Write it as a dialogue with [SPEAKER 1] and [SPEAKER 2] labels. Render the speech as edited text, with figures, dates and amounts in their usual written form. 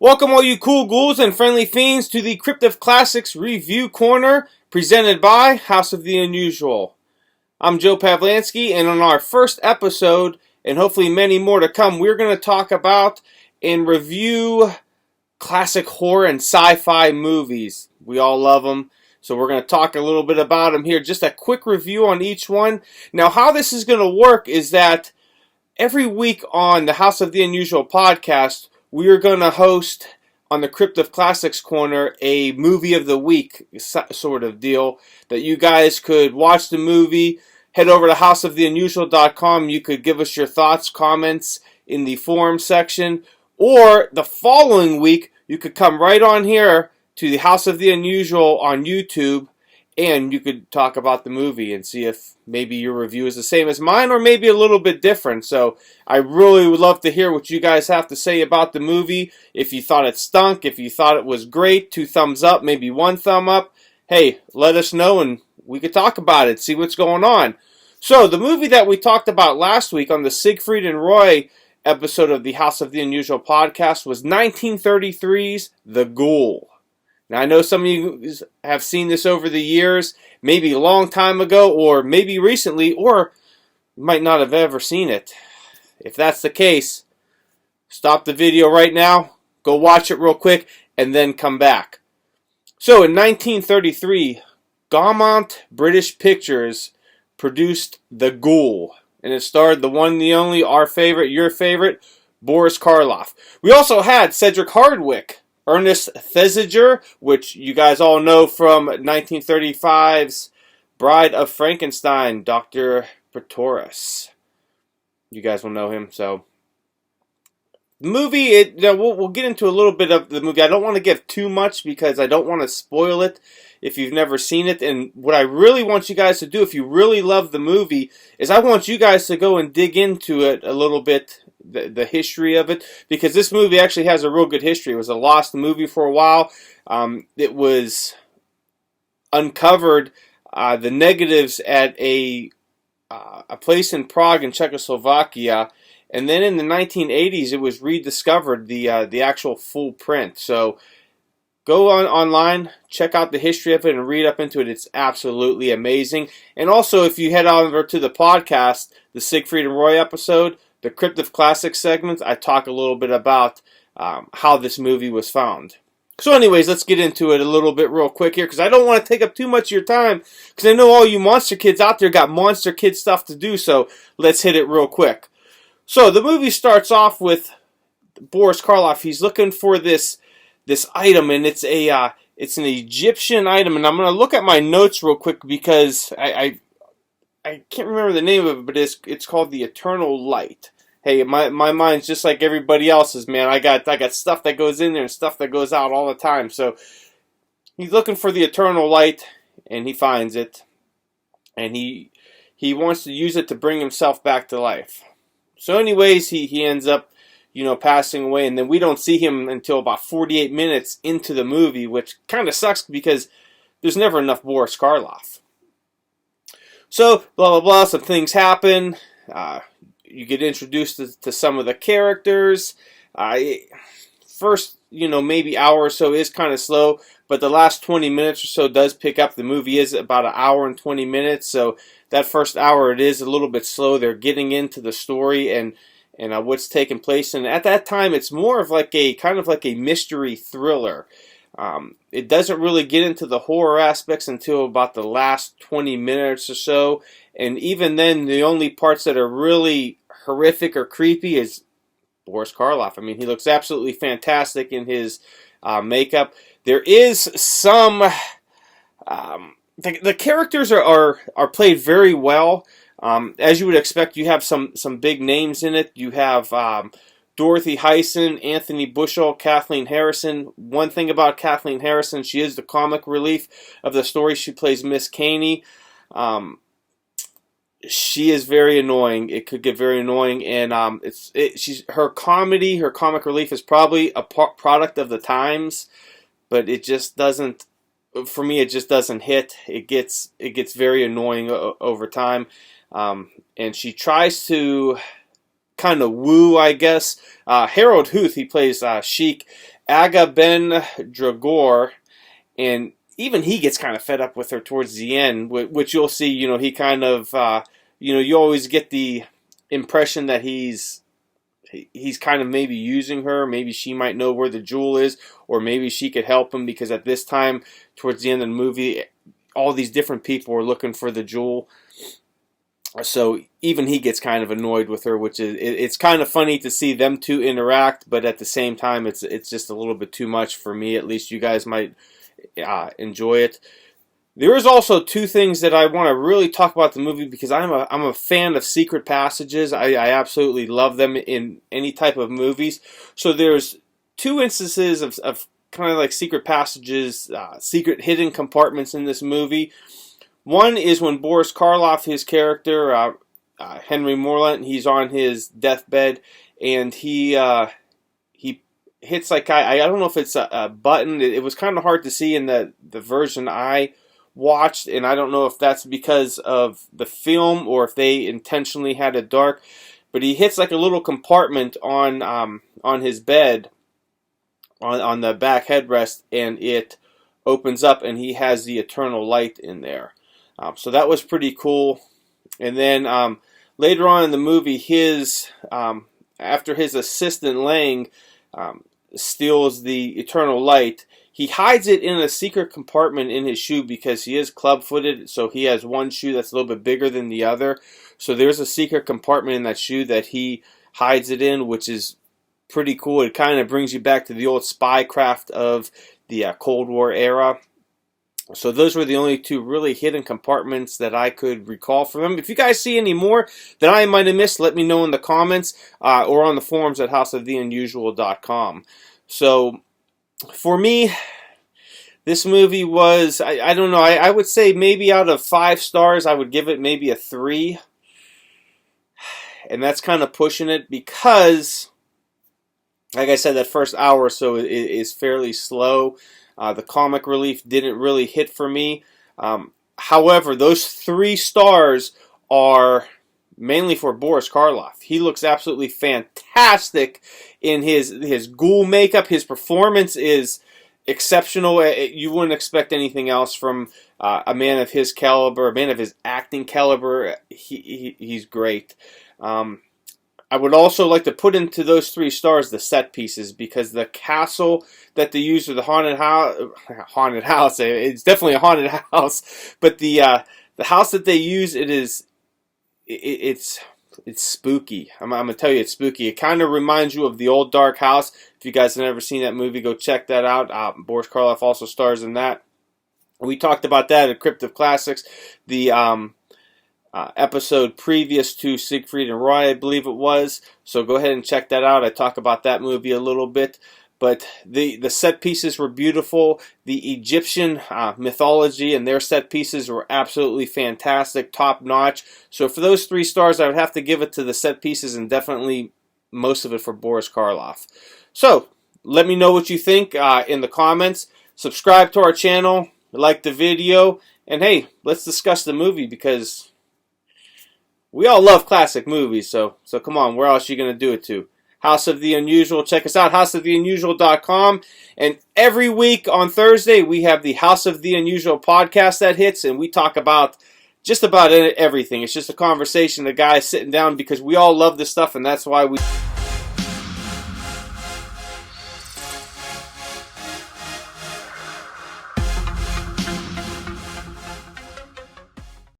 [SPEAKER 1] Welcome all you cool ghouls and friendly fiends to the Crypt of Classics Review Corner, presented by House of the Unusual. I'm Joe Pavlansky, and on our first episode, and hopefully many more to come, we're going to talk about and review classic horror and sci-fi movies. We all love them, so we're going to talk a little bit about them here. Just a quick review on each one. Now, how this is going to work is that every week on the House of the Unusual podcast, we are going to host on the Crypt of Classics Corner a movie of the week sort of deal that you guys could watch the movie, head over to houseoftheunusual.com. You could give us your thoughts, comments in the forum section, or the following week you could come right on here to the House of the Unusual on YouTube, and you could talk about the movie and see if maybe your review is the same as mine or maybe a little bit different. So I really would love to hear what you guys have to say about the movie. If you thought it stunk, if you thought it was great, 2 thumbs up, maybe 1 thumb up. Hey, let us know and we could talk about it, see what's going on. So the movie that we talked about last week on the Siegfried and Roy episode of the House of the Unusual podcast was 1933's The Ghoul. Now, I know some of you have seen this over the years, maybe a long time ago, or maybe recently, or you might not have ever seen it. If that's the case, stop the video right now, go watch it real quick, and then come back. So, in 1933, Gaumont British Pictures produced The Ghoul, and it starred the one and the only, our favorite, your favorite, Boris Karloff. We also had Cedric Hardwicke, Ernest Thesiger, which you guys all know from 1935's Bride of Frankenstein, Dr. Pretorius. You guys will know him. So, the movie, we'll get into a little bit of the movie. I don't want to give too much because I don't want to spoil it if you've never seen it. And what I really want you guys to do, if you really love the movie, is I want you guys to go and dig into it a little bit, the history of it, because this movie actually has a real good history. It was a lost movie for a while. It was uncovered, the negatives at a place in Prague in Czechoslovakia, and then in the 1980s it was rediscovered, the actual full print. So go online, check out the history of it, and read up into it. It's absolutely amazing. And also, if you head over to the podcast, the Siegfried and Roy episode, the Crypt of Classics segment, I talk a little bit about how this movie was found. So anyways, let's get into it a little bit real quick here, because I don't want to take up too much of your time, because I know all you monster kids out there got monster kid stuff to do, so let's hit it real quick. So the movie starts off with Boris Karloff. He's looking for this item, and it's an Egyptian item, and I'm going to look at my notes real quick because I can't remember the name of it, but it's called the Eternal Light. Hey, my mind's just like everybody else's, man. I got stuff that goes in there and stuff that goes out all the time. So he's looking for the Eternal Light, and he finds it, and he wants to use it to bring himself back to life. So anyways, he ends up, passing away, and then we don't see him until about 48 minutes into the movie, which kind of sucks because there's never enough Boris Karloff. So, blah, blah, blah, some things happen. You get introduced to some of the characters. First, maybe hour or so is kind of slow, but the last 20 minutes or so does pick up. The movie is about an hour and 20 minutes, so that first hour, it is a little bit slow. They're getting into the story and what's taking place. And at that time, it's more of like a mystery thriller. It doesn't really get into the horror aspects until about the last 20 minutes or so. And even then, the only parts that are really horrific or creepy is Boris Karloff. I mean, he looks absolutely fantastic in his makeup. There is some... the characters are played very well. As you would expect, you have some big names in it. You have Dorothy Hyson, Anthony Bushell, Kathleen Harrison. One thing about Kathleen Harrison, she is the comic relief of the story. She plays Miss Caney. She is very annoying. It could get very annoying, and her comic relief is probably a product of the times, but it just doesn't. For me, it just doesn't hit. It gets very annoying over time, and she tries to kind of woo, I guess. Harold Huth, he plays Sheik, Aga Ben Dragore, and even he gets kind of fed up with her towards the end, which you'll see. He kind of, you always get the impression that he's kind of maybe using her. Maybe she might know where the jewel is, or maybe she could help him, because at this time, towards the end of the movie, all these different people are looking for the jewel. So even he gets kind of annoyed with her, which is, it's kind of funny to see them two interact, but at the same time, it's just a little bit too much for me. At least you guys might enjoy it. There is also two things that I want to really talk about the movie, because I'm a fan of secret passages. I absolutely love them in any type of movies. So there's two instances of kind of like secret passages, secret hidden compartments in this movie. One is when Boris Karloff, his character, Henry Morlant, he's on his deathbed, and he hits like I don't know if it's a button. It was kind of hard to see in the version I watched, and I don't know if that's because of the film or if they intentionally had it dark. But he hits like a little compartment on his bed, on the back headrest, and it opens up, and he has the eternal light in there. So that was pretty cool. And then later on in the movie, after his assistant Lang steals the eternal light, he hides it in a secret compartment in his shoe, because he is club-footed, so he has one shoe that's a little bit bigger than the other. So there's a secret compartment in that shoe that he hides it in, which is pretty cool. It kind of brings you back to the old spycraft of the Cold War era. So those were the only two really hidden compartments that I could recall from them. If you guys see any more that I might have missed, let me know in the comments or on the forums at houseoftheunusual.com. So for me, this movie was, I don't know, I would say maybe out of 5 stars, I would give it maybe a 3. And that's kind of pushing it, because, like I said, that first hour or so is fairly slow. The comic relief didn't really hit for me. However, those 3 stars are mainly for Boris Karloff. He looks absolutely fantastic in his ghoul makeup. His performance is exceptional. You wouldn't expect anything else from a man of his caliber, a man of his acting caliber. He's great. I would also like to put into those 3 stars the set pieces, because the castle that they use, or the haunted house, it's definitely a haunted house, but the house that they use, it's spooky. I'm gonna tell you, it's spooky. It kind of reminds you of the old Dark House. If you guys have never seen that movie, go check that out. Boris Karloff also stars in that. We talked about that at Crypt of Classics, the episode previous to Siegfried and Roy, I believe it was. So go ahead and check that out. I talk about that movie a little bit. But the set pieces were beautiful. The Egyptian mythology and their set pieces were absolutely fantastic, top notch. So for those 3 stars, I would have to give it to the set pieces, and definitely most of it for Boris Karloff. So let me know what you think in the comments. Subscribe to our channel, like the video, and hey, let's discuss the movie, because we all love classic movies. So come on, where else are you going to do it to? House of the Unusual. Check us out, houseoftheunusual.com. And every week on Thursday, we have the House of the Unusual podcast that hits, and we talk about just about everything. It's just a conversation, the guys sitting down, because we all love this stuff, and that's why we...